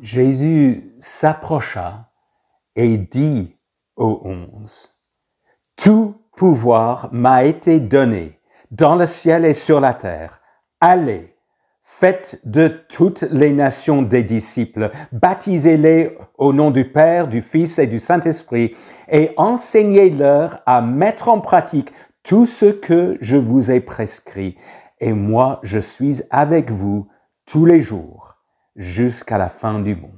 Jésus s'approcha et dit aux 11, « Tout pouvoir m'a été donné dans le ciel et sur la terre. Allez, faites de toutes les nations des disciples, baptisez-les au nom du Père, du Fils et du Saint-Esprit, et enseignez-leur à mettre en pratique tout ce que je vous ai prescrit. Et moi, je suis avec vous tous les jours, jusqu'à la fin du monde. »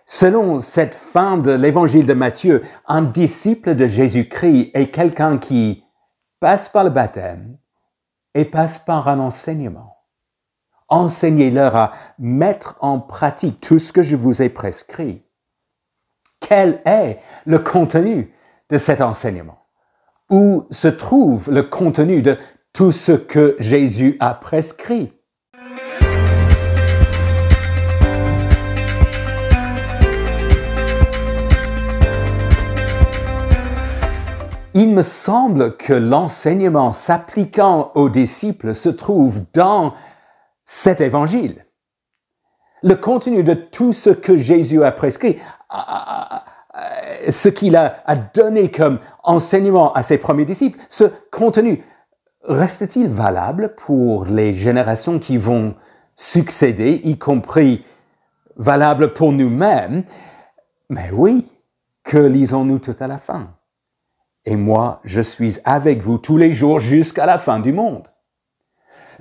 Selon cette fin de l'évangile de Matthieu, un disciple de Jésus-Christ est quelqu'un qui passe par le baptême et passe par un enseignement. Enseignez-leur à mettre en pratique tout ce que je vous ai prescrit. Quel est le contenu de cet enseignement? Où se trouve le contenu de tout ce que Jésus a prescrit? Il me semble que l'enseignement s'appliquant aux disciples se trouve dans cet évangile. Le contenu de tout ce que Jésus a prescrit, ce qu'il a donné comme enseignement à ses premiers disciples, ce contenu reste-t-il valable pour les générations qui vont succéder, y compris valable pour nous-mêmes? Mais oui, que lisons-nous tout à la fin? Et moi, je suis avec vous tous les jours jusqu'à la fin du monde.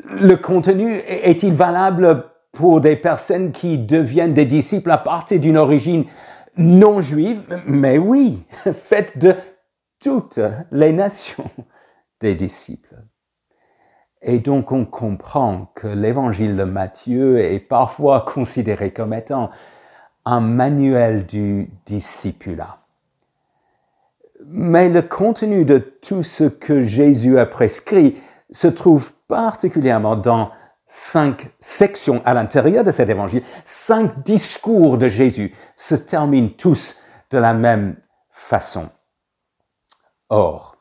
Le contenu est-il valable pour des personnes qui deviennent des disciples à partir d'une origine non juive? Mais oui, faites de toutes les nations des disciples. Et donc on comprend que l'évangile de Matthieu est parfois considéré comme étant un manuel du discipulat. Mais le contenu de tout ce que Jésus a prescrit se trouve particulièrement dans 5 sections à l'intérieur de cet évangile. 5 discours de Jésus se terminent tous de la même façon. Or,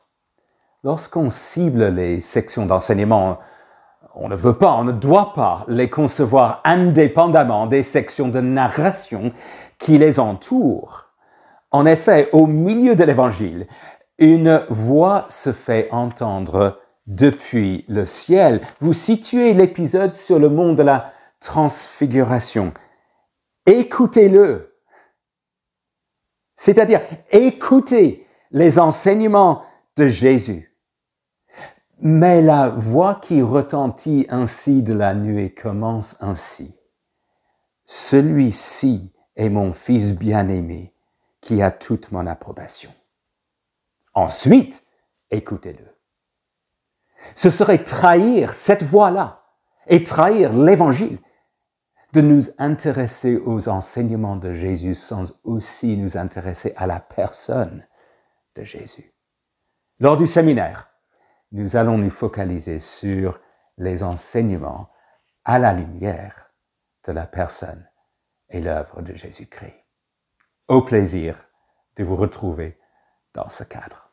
lorsqu'on cible les sections d'enseignement, on ne veut pas, on ne doit pas les concevoir indépendamment des sections de narration qui les entourent. En effet, au milieu de l'Évangile, une voix se fait entendre depuis le ciel. Vous situez l'épisode sur le mont de la Transfiguration. Écoutez-le. C'est-à-dire, écoutez les enseignements de Jésus. Mais la voix qui retentit ainsi de la nuée commence ainsi. Celui-ci est mon Fils bien-aimé, qui a toute mon approbation. Ensuite, écoutez-le. Ce serait trahir cette voix-là et trahir l'Évangile de nous intéresser aux enseignements de Jésus sans aussi nous intéresser à la personne de Jésus. Lors du séminaire, nous allons nous focaliser sur les enseignements à la lumière de la personne et l'œuvre de Jésus-Christ. Au plaisir de vous retrouver dans ce cadre.